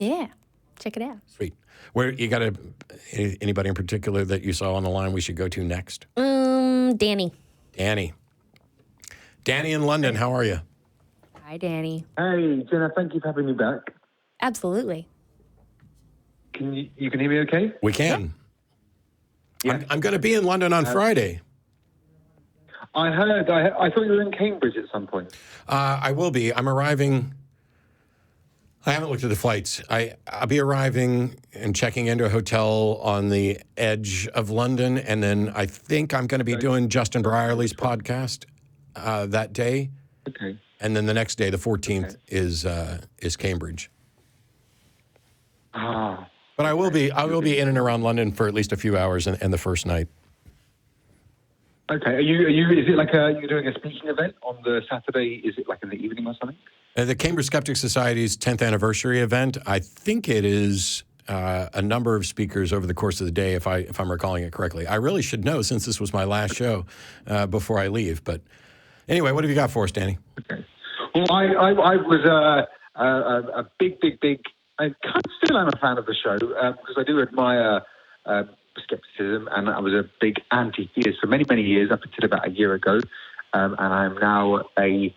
Yeah, check it out. Sweet. Where you got anybody in particular that you saw on the line we should go to next? Danny. Danny. Danny in London, how are you? Hi, Danny. Hey, Jenna, thank you for having me back. Absolutely. Can you can hear me okay? We can. Yeah. I'm going to be in London on Friday. I heard. I thought you were in Cambridge at some point. I will be. I'm arriving. I haven't looked at the flights. I'll be arriving and checking into a hotel on the edge of London, and then I think I'm going to be doing Justin Brierley's podcast that day. Okay. And then the next day, the 14th, is Cambridge. Ah. But I will be in and around London for at least a few hours and the first night. Okay. Are you? Is it like you're doing a speaking event on the Saturday? Is it like in the evening or something? The Cambridge Skeptic Society's 10th anniversary event. I think it is a number of speakers over the course of the day, if I'm recalling it correctly. I really should know since this was my last show before I leave. But anyway, what have you got for us, Danny? Okay. Well, I was a big. I kind of still am a fan of the show because I do admire skepticism, and I was a big anti-theist for many years up until about a year ago, and I'm now a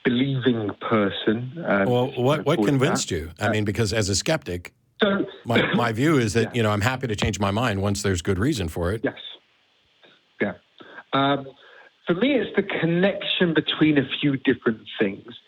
believing person. Well, what convinced you? I mean, because as a skeptic, so my view is that I'm happy to change my mind once there's good reason for it. Yes. Yeah. For me, it's the connection between a few different things.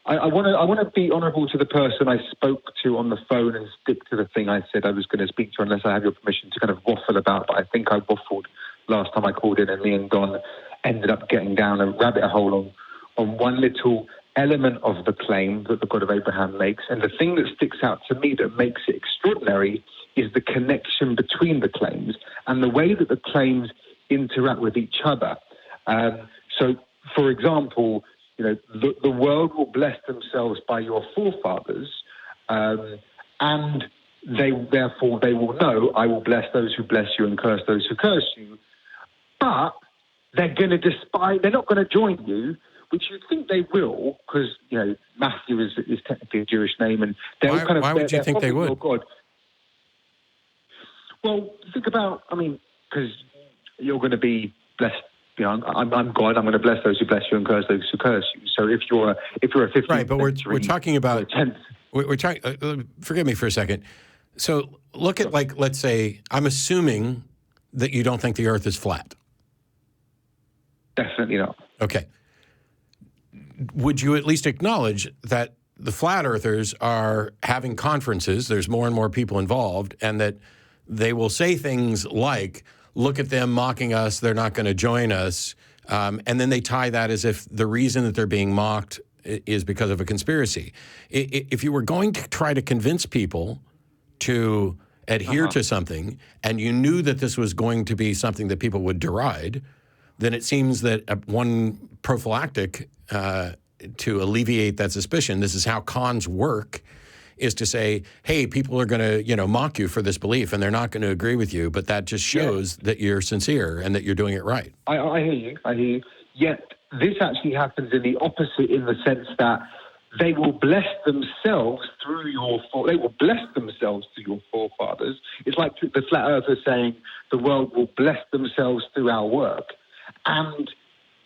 I want to be honourable to the person I spoke to on the phone and stick to the thing I said I was going to speak to, unless I have your permission to kind of waffle about. But I think I waffled last time I called in, and me and Don ended up getting down a rabbit hole on one little element of the claim that the God of Abraham makes. And the thing that sticks out to me that makes it extraordinary is the connection between the claims and the way that the claims interact with each other. So, for example, the world will bless themselves by your forefathers, and therefore they will know I will bless those who bless you and curse those who curse you. But they're going to despise. They're not going to join you, which you think they will, because Matthew is technically a Jewish name, and they're why would you think they would? God. Well, think about. I mean, because you're going to be blessed. I'm God. I'm going to bless those who bless you and curse those who curse you. So if you're a 15th right, but we're talking about 10th. We're talking. Forgive me for a second. So look at let's say I'm assuming that you don't think the Earth is flat. Definitely not. Okay. Would you at least acknowledge that the flat earthers are having conferences? There's more and more people involved, and that they will say things like, look at them mocking us, they're not going to join us. And then they tie that as if the reason that they're being mocked is because of a conspiracy. If you were going to try to convince people to adhere to something, and you knew that this was going to be something that people would deride, then it seems that one prophylactic to alleviate that suspicion, this is how cons work, is to say, hey, people are going to, mock you for this belief, and they're not going to agree with you, but that just shows that you're sincere and that you're doing it right. I hear you. Yet this actually happens in the opposite, in the sense that they will bless themselves through your forefathers. It's like the flat earthers saying the world will bless themselves through our work. And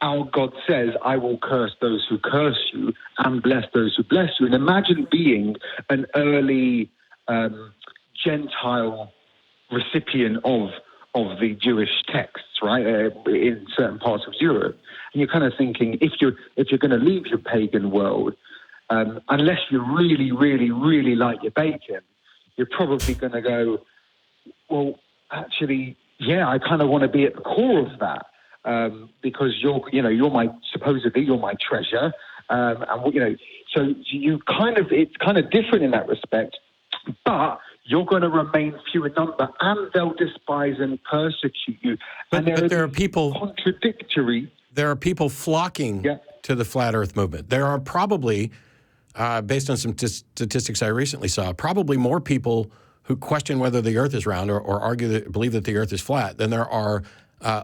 our God says, I will curse those who curse you and bless those who bless you. And imagine being an early Gentile recipient of the Jewish texts, right, in certain parts of Europe. And you're kind of thinking, if you're going to leave your pagan world, unless you really, really, really like your bacon, you're probably going to go, well, actually, yeah, I kind of want to be at the core of that. Because you're my treasure, and so it's kind of different in that respect. But you're going to remain few in number, and they'll despise and persecute you. But there are people contradictory. There are people flocking to the flat Earth movement. There are probably, based on some statistics I recently saw, probably more people who question whether the Earth is round or believe that the Earth is flat than there are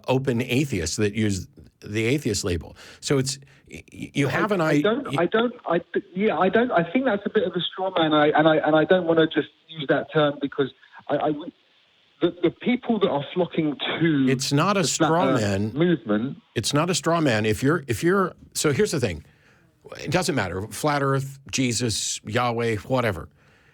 open atheists that use the atheist label. So you have an idea. I think that's a bit of a straw man, and I don't want to just use that term because the people that are flocking to it's not a straw man movement. It's not a straw man. If you're so here's the thing. It doesn't matter. Flat Earth, Jesus, Yahweh, whatever.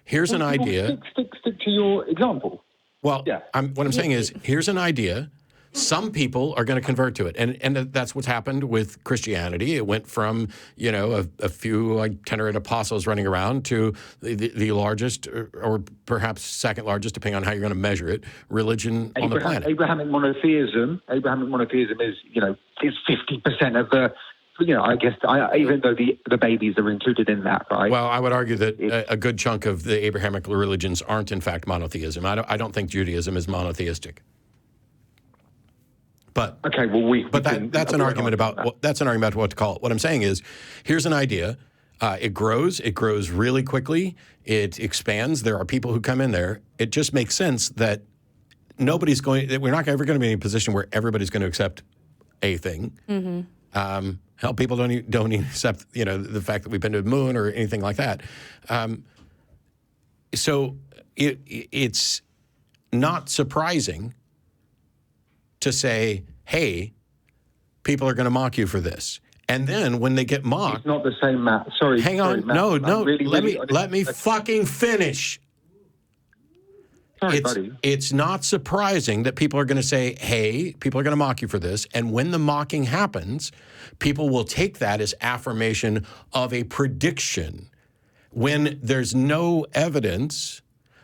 Here's an idea. Stick to your example. Well, yeah. What I'm saying is, here's an idea. Some people are going to convert to it, and that's what's happened with Christianity. It went from a few like 10 apostles running around to the largest, or perhaps second largest, depending on how you're going to measure it, religion on the planet. Abrahamic monotheism is 50% of the. I guess even though the babies are included in that, right? Well, I would argue that a good chunk of the Abrahamic religions aren't in fact monotheism. I don't think Judaism is monotheistic. But okay, well, that's an argument about what to call it. What I'm saying is, here's an idea. It grows really quickly. It expands. There are people who come in there. It just makes sense that we're not ever going to be in a position where everybody's going to accept a thing. Mm-hmm. Hell, people don't even accept the fact that we've been to the moon or anything like that. So it's not surprising to say, hey, people are going to mock you for this. And then when they get mocked... It's not the same, Matt. Sorry. Hang on. Matt. No. Let me okay. fucking finish. Sorry, buddy. It's not surprising that people are going to say, hey, people are going to mock you for this. And when the mocking happens, people will take that as affirmation of a prediction when there's no evidence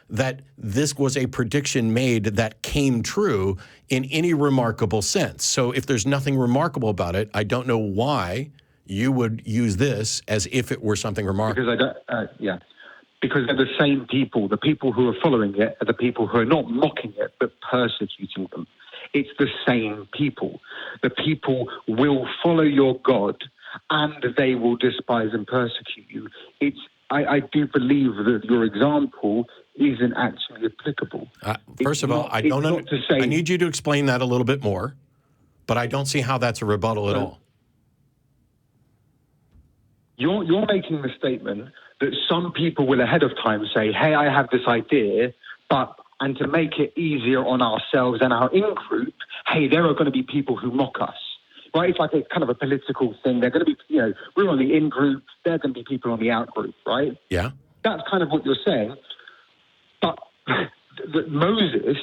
that this was a prediction made that came true in any remarkable sense. So if there's nothing remarkable about it, I don't know why you would use this as if it were something remarkable. Because they're the same people. The people who are following it are the people who are not mocking it, but persecuting them. It's the same people. The people will follow your God, and they will despise and persecute you. I do believe that your example isn't actually applicable. First of all, I need you to explain that a little bit more, but I don't see how that's a rebuttal at all. You're making the statement that some people will ahead of time say, hey, I have this idea, and to make it easier on ourselves and our in-group, hey, there are going to be people who mock us. Right? It's like a kind of a political thing. They're going to be, we're on the in-group, there are going to be people on the out-group, right? Yeah. That's kind of what you're saying. But that Moses,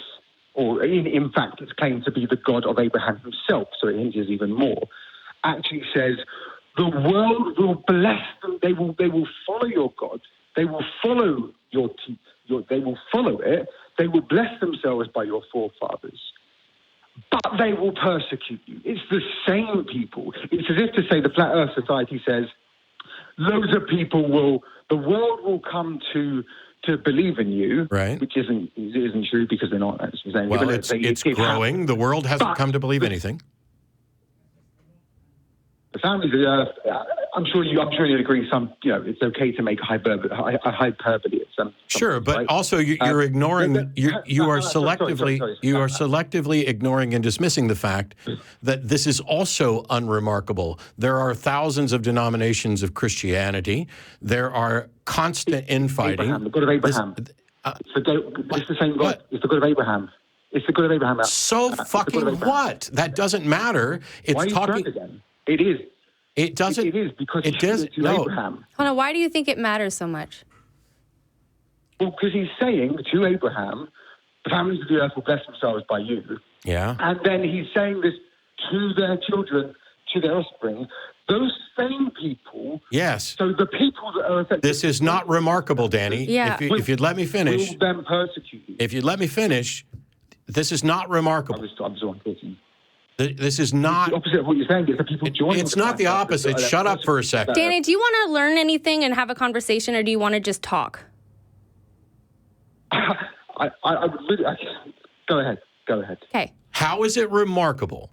or in fact, it's claimed to be the God of Abraham himself, so it hinges even more, actually says, the world will bless them. They will follow your God. They will follow they will follow it. They will bless themselves by your forefathers. But they will persecute you. It's the same people. It's as if to say the Flat Earth Society says, loads of people the world will come to believe in you, right? Which isn't true because they're not actually saying. Well, it's growing. The world hasn't come to believe anything. The families of the Earth. I'm sure you'd agree. It's okay to make hyperbole at some. Sure, but right? also you're ignoring. You are selectively ignoring and dismissing the fact that this is also unremarkable. There are thousands of denominations of Christianity. There are constant infighting. Abraham, the God of Abraham. It's the same God. What? It's the God of Abraham. It's the God of Abraham. So fucking what? That doesn't matter. It's Why are you talking. again? It is. It doesn't. It is because it does. No. Abraham. Hold on, why do you think it matters so much? Well, because he's saying to Abraham, the families of the earth will bless themselves by you. Yeah. And then he's saying this to their children, to their offspring. Those same people. Yes. So the people that are affected. This is not remarkable, Danny. Yeah. If you'd let me finish. Will them persecute you. If you'd let me finish, this is not remarkable. I'm sorry. This is not. It's the opposite of what you're saying. It's the people joining. It's not the opposite. Shut up for a second. Danny, do you want to learn anything and have a conversation, or do you want to just talk? Go ahead. Okay. How is it remarkable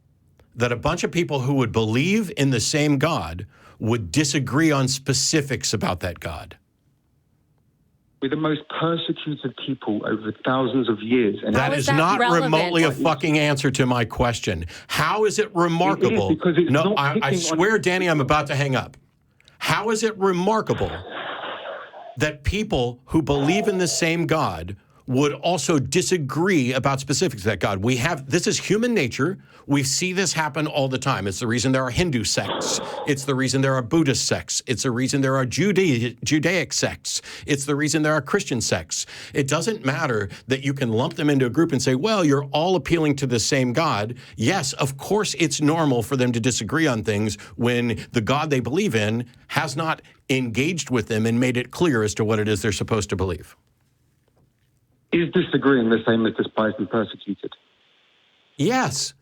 that a bunch of people who would believe in the same God would disagree on specifics about that God? We're the most persecuted people over thousands of years. And that is not relevant? remotely a fucking answer to my question. How is it remarkable? It is because it's no, not I swear, Danny, I'm about to hang up. How is it remarkable that people who believe in the same God would also disagree about specifics of that God? This is human nature. We see this happen all the time. It's the reason there are Hindu sects. It's the reason there are Buddhist sects. It's the reason there are Judaic sects. It's the reason there are Christian sects. It doesn't matter that you can lump them into a group and say, well, you're all appealing to the same God. Yes, of course, it's normal for them to disagree on things when the God they believe in has not engaged with them and made it clear as to what it is they're supposed to believe. Is disagreeing the same as despised and persecuted? Yes.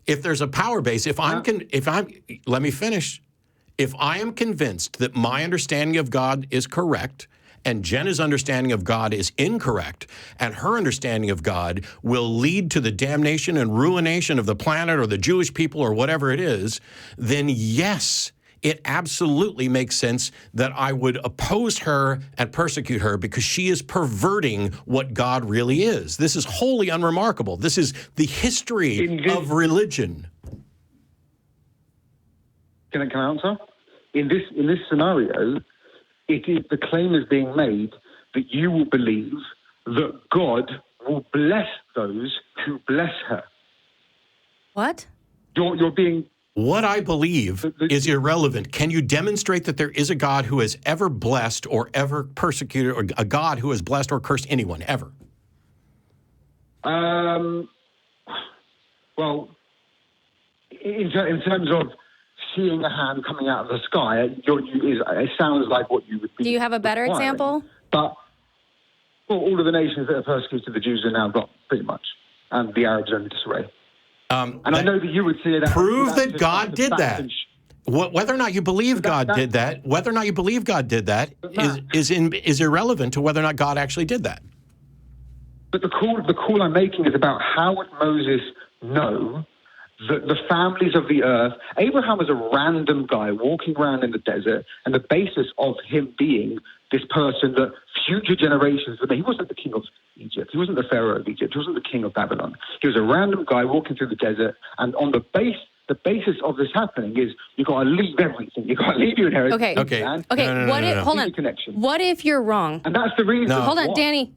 If there's a power base, let me finish. If I am convinced that my understanding of God is correct and Jenna's understanding of God is incorrect, and her understanding of God will lead to the damnation and ruination of the planet or the Jewish people or whatever it is, then yes, it absolutely makes sense that I would oppose her and persecute her because she is perverting what God really is. This is wholly unremarkable. This is the history of religion. Can I answer? In this scenario, the claim is being made that you will believe that God will bless those who bless her. What? You're being... What I believe is irrelevant. Can you demonstrate that there is a God who has ever blessed or ever persecuted, or a God who has blessed or cursed anyone, ever? Well, in terms of seeing a hand coming out of the sky, it sounds like what you would be. Do you have a better example? But all of the nations that have persecuted the Jews are now gone, pretty much, and the Arabs are in disarray. And I know that you would see that. Prove that God did that. Whether or not you believe God did that, is irrelevant to whether or not God actually did that. But the call I'm making is about how would Moses know that the families of the earth... Abraham was a random guy walking around in the desert, and the basis of him being this person that future generations... He wasn't the king of Egypt. He wasn't the pharaoh of Egypt. He wasn't the king of Babylon. He was a random guy walking through the desert, and on the basis of this happening is you've got to leave everything. You've got to leave your inheritance. Okay. No. Hold on. What if you're wrong? And that's the reason. No. Hold on, Danny.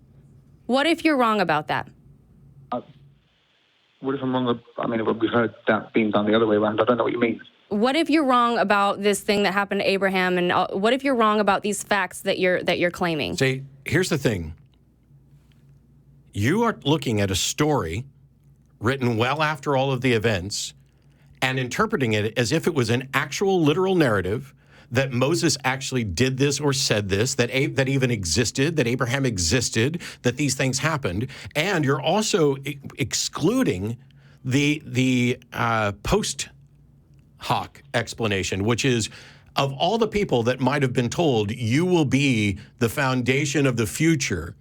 What if you're wrong about that? What if I'm wrong? I mean, we've heard that being done the other way around. I don't know what you mean. What if you're wrong about this thing that happened to Abraham, and what if you're wrong about these facts that you're claiming? See, here's the thing. You are looking at a story written well after all of the events and interpreting it as if it was an actual literal narrative that Moses actually did this or said this, that even existed, that Abraham existed, that these things happened. And you're also excluding the post hoc explanation, which is, of all the people that might have been told, you will be the foundation of the future.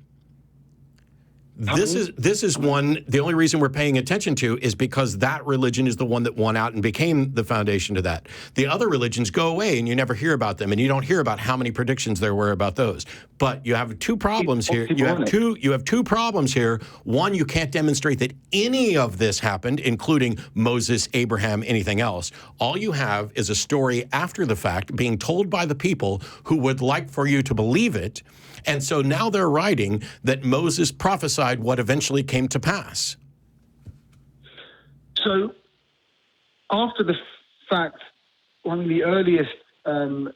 This is one, the only reason we're paying attention to is because that religion is the one that won out and became the foundation to that. The other religions go away and you never hear about them, and you don't hear about how many predictions there were about those. But you have two problems here. You have two problems here. One, you can't demonstrate that any of this happened, including Moses, Abraham, anything else. All you have is a story after the fact being told by the people who would like for you to believe it. And so now they're writing that Moses prophesied what eventually came to pass. So after the fact, one of the earliest the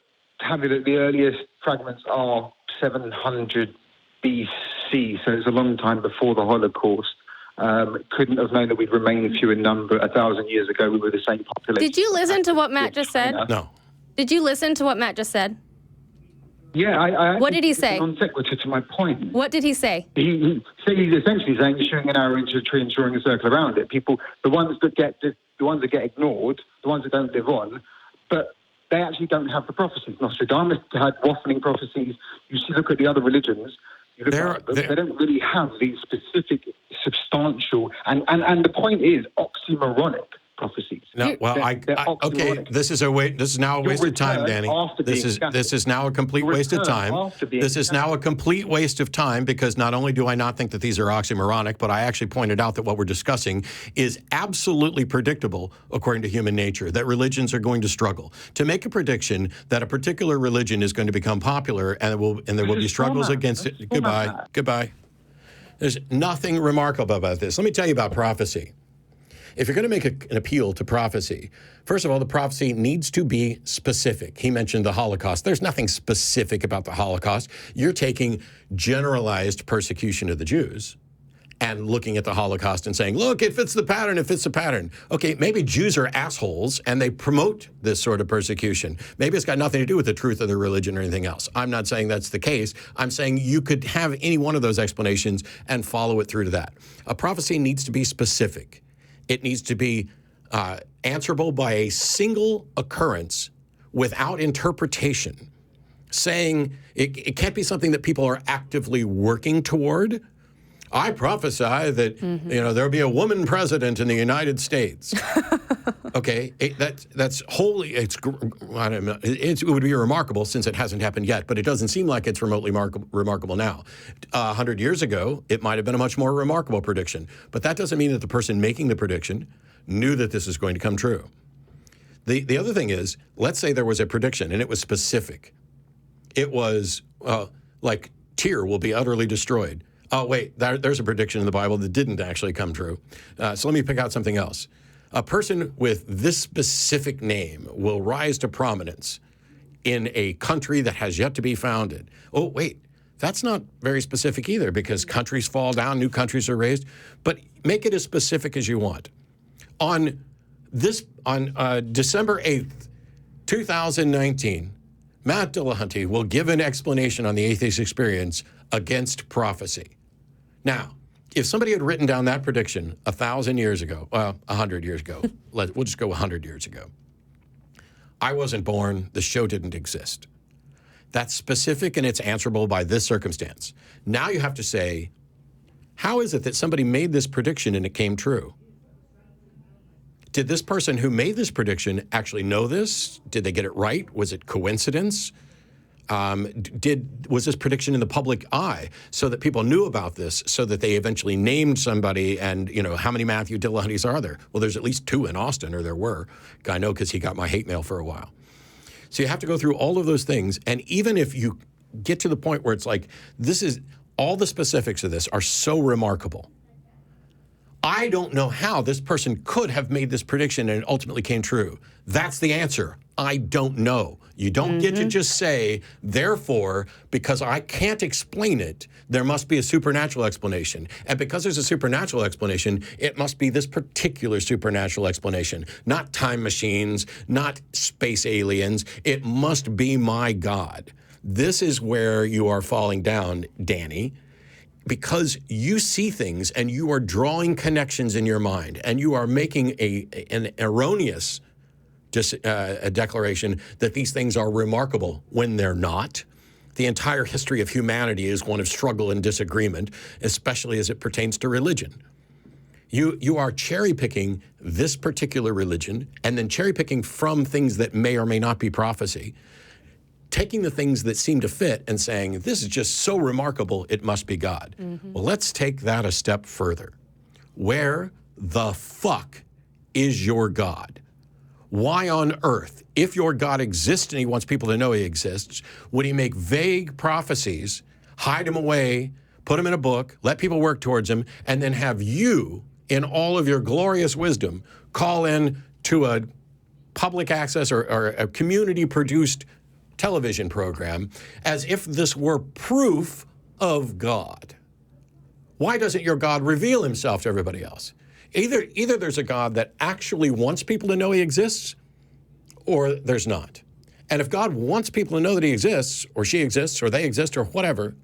earliest fragments are 700 BC, so it's a long time before the Holocaust. Couldn't have known that we'd remain few in number 1,000 years ago. We were the same population. Did you listen to what Matt just said? No. Did you listen to what Matt just said? Yeah, I what did he say? Non sequitur to my point. What did he say? He's essentially saying you're shooting an arrow into a tree and drawing a circle around it. People, the ones that get ignored, the ones that don't live on, but they actually don't have the prophecies. Nostradamus had waffling prophecies. Look at the other religions. They don't really have these specific, substantial, and the point is oxymoronic prophecies. No, well, okay. oxymoronic. This is now a waste of time, Danny. This is now a complete waste of time. This is now a complete waste of time because not only do I not think that these are oxymoronic, but I actually pointed out that what we're discussing is absolutely predictable according to human nature, that religions are going to struggle. To make a prediction that a particular religion is going to become popular and there will be struggles against it. Goodbye. There's nothing remarkable about this. Let me tell you about prophecy. If you're going to make an appeal to prophecy, first of all, the prophecy needs to be specific. He mentioned the Holocaust. There's nothing specific about the Holocaust. You're taking generalized persecution of the Jews and looking at the Holocaust and saying, look, it fits the pattern, it fits the pattern. Okay, maybe Jews are assholes and they promote this sort of persecution. Maybe it's got nothing to do with the truth of their religion or anything else. I'm not saying that's the case. I'm saying you could have any one of those explanations and follow it through to that. A prophecy needs to be specific. It needs to be answerable by a single occurrence without interpretation. Saying it can't be something that people are actively working toward. I prophesy that there'll be a woman president in the United States. Okay, that's wholly. I don't know. It would be remarkable since it hasn't happened yet, but it doesn't seem like it's remotely remarkable now. 100 years ago, it might have been a much more remarkable prediction, but that doesn't mean that the person making the prediction knew that this is going to come true. The other thing is, let's say there was a prediction and it was specific. It was like Tyre will be utterly destroyed. Oh, wait, there's a prediction in the Bible that didn't actually come true. So let me pick out something else. A person with this specific name will rise to prominence in a country that has yet to be founded. Oh, wait, that's not very specific either because countries fall down, new countries are raised. But make it as specific as you want. On December 8th, 2019, Matt Dillahunty will give an explanation on the Atheist Experience against prophecy. Now, if somebody had written down that prediction 1,000 years ago, 100 years ago, we'll just go 100 years ago. I wasn't born. The show didn't exist. That's specific and it's answerable by this circumstance. Now you have to say, how is it that somebody made this prediction and it came true? Did this person who made this prediction actually know this? Did they get it right? Was it coincidence? Was this prediction in the public eye so that people knew about this so that they eventually named somebody and, how many Matthew Dillahunties are there? Well, there's at least 2 in Austin, or there were. I know because he got my hate mail for a while. So you have to go through all of those things. And even if you get to the point where it's like, all the specifics of this are so remarkable. I don't know how this person could have made this prediction and it ultimately came true. That's the answer. I don't know. You don't get to just say, therefore, because I can't explain it, there must be a supernatural explanation. And because there's a supernatural explanation, it must be this particular supernatural explanation, not time machines, not space aliens. It must be my God. This is where you are falling down, Danny. Because you see things and you are drawing connections in your mind and you are making an erroneous declaration that these things are remarkable when they're not. The entire history of humanity is one of struggle and disagreement, especially as it pertains to religion. You are cherry-picking this particular religion and then cherry-picking from things that may or may not be prophecy, taking the things that seem to fit and saying, this is just so remarkable, it must be God. Well, let's take that a step further. Where the fuck is your God? Why on earth, if your God exists and he wants people to know he exists, would he make vague prophecies, hide them away, put them in a book, let people work towards them, and then have you, in all of your glorious wisdom, call in to a public access or a community-produced television program as if this were proof of God? Why doesn't your God reveal himself to everybody else? Either there's a God that actually wants people to know he exists, or there's not. And if God wants people to know that he exists, or she exists, or they exist, or whatever,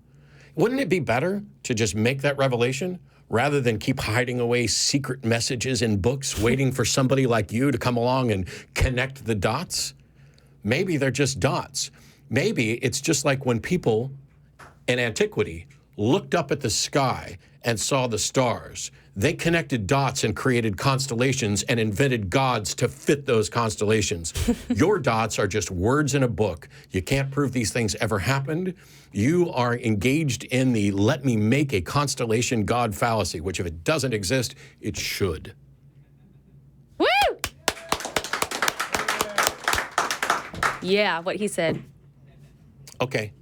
wouldn't it be better to just make that revelation rather than keep hiding away secret messages in books, waiting for somebody like you to come along and connect the dots? Maybe they're just dots. Maybe it's just like when people in antiquity looked up at the sky and saw the stars. They connected dots and created constellations and invented gods to fit those constellations. Your dots are just words in a book. You can't prove these things ever happened. You are engaged in the let me make a constellation god fallacy, which if it doesn't exist, it should. Woo! Yeah, what he said. Okay.